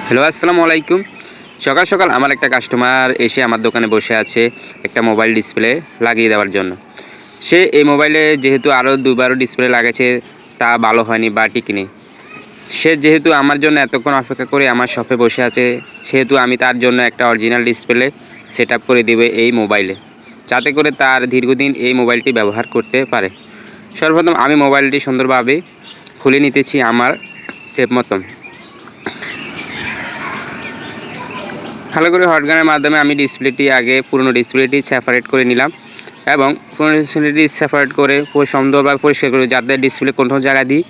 Hello, আসসালামু আলাইকুম। সকাল সকাল আমার একটা কাস্টমার এসে আমার দোকানে বসে আছে একটা মোবাইল ডিসপ্লে লাগিয়ে দেওয়ার জন্য। সে এই মোবাইলে যেহেতু আরও দুবারও ডিসপ্লে লাগাইছে, তা ভালো হয়নি বা টিকেনি। সে যেহেতু আমার জন্য এতক্ষণ অপেক্ষা করে আমার শপে বসে আছে, সেহেতু আমি তার জন্য একটা অরিজিনাল ডিসপ্লে সেটআপ করে দেব এই মোবাইলে, যাতে করে তার দীর্ঘদিন এই মোবাইলটি ব্যবহার করতে পারে। সর্বপ্রথম আমি মোবাইলটি সুন্দরভাবে খুলে নিতেছি আমার সেপ মতন। ভালো করে হট গানের মাধ্যমে আমি ডিসপ্লেটি আগে পুরনো ডিসপ্লেটি সেপারেট করে নিলাম এবং পুরনো ডিসপ্লেটি সেপারেট করে সুন্দরভাবে পরিষ্কার করে, যাতে ডিসপ্লে কোনো জায়গা দিই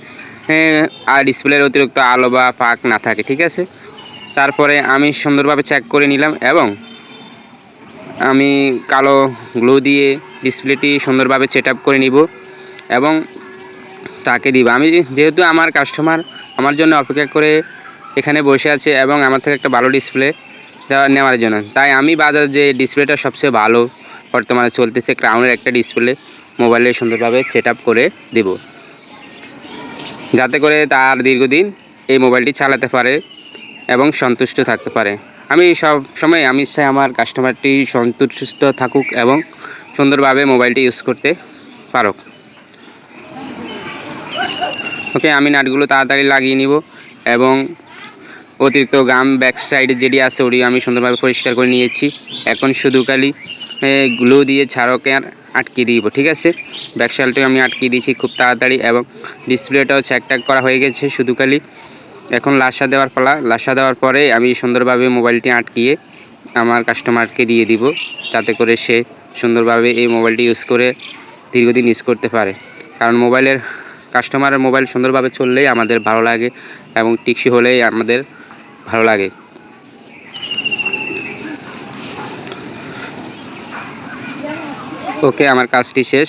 আর ডিসপ্লের অতিরিক্ত আলো বা ফাঁক না থাকে, ঠিক আছে। তারপরে আমি সুন্দরভাবে চেক করে নিলাম এবং আমি কালো গ্লো দিয়ে ডিসপ্লেটি সুন্দরভাবে সেটআপ করে নিব এবং তাকে দিব। আমি যেহেতু আমার কাস্টমার আমার জন্য অপেক্ষা করে এখানে বসে আছে এবং আমার থেকে একটা ভালো ডিসপ্লে নেওয়ার জন্য, তাই আমি বাজারে যে ডিসপ্লেটা সবচেয়ে ভালো বর্তমানে চলতেছে ক্রাউনের একটা ডিসপ্লে মোবাইলে সুন্দরভাবে সেটআপ করে দেব, যাতে করে তার দীর্ঘদিন এই মোবাইলটি চালাতে পারে এবং সন্তুষ্ট থাকতে পারে। আমি সব সময় আমি চাই আমার কাস্টমারটি সন্তুষ্ট থাকুক এবং সুন্দরভাবে মোবাইলটি ইউজ করতে পারুক। ওকে, আমি নাটগুলো তাড়াতাড়ি লাগিয়ে নিব এবং অতিরিক্ত গাম ব্যাক সাইডে যেটি আছে ওটি আমি সুন্দরভাবে পরিষ্কার করে নিয়েছি। এখন শুধু খালি গ্লু দিয়ে ছাড়কে আটকে দিব, ঠিক আছে। ব্যাক সাইডটাও আমি আটকে দিয়েছি খুব তাড়াতাড়ি এবং ডিসপ্লেটাও চেকটাক করা হয়ে গেছে। শুধু খালি এখন লাসা দেওয়ার পালা। লাসা দেওয়ার পরে আমি সুন্দরভাবে মোবাইলটি আটকিয়ে আমার কাস্টমারকে দিয়ে দিব, যাতে করে সে সুন্দরভাবে এই মোবাইলটি ইউজ করে দীর্ঘদিন ইউজ করতে পারে। কারণ কাস্টমারের মোবাইল সুন্দরভাবে চললেই আমাদের ভালো লাগে এবং টিকসই হলেই আমাদের ভালো লাগে। ওকে, আমার কাজটি শেষ।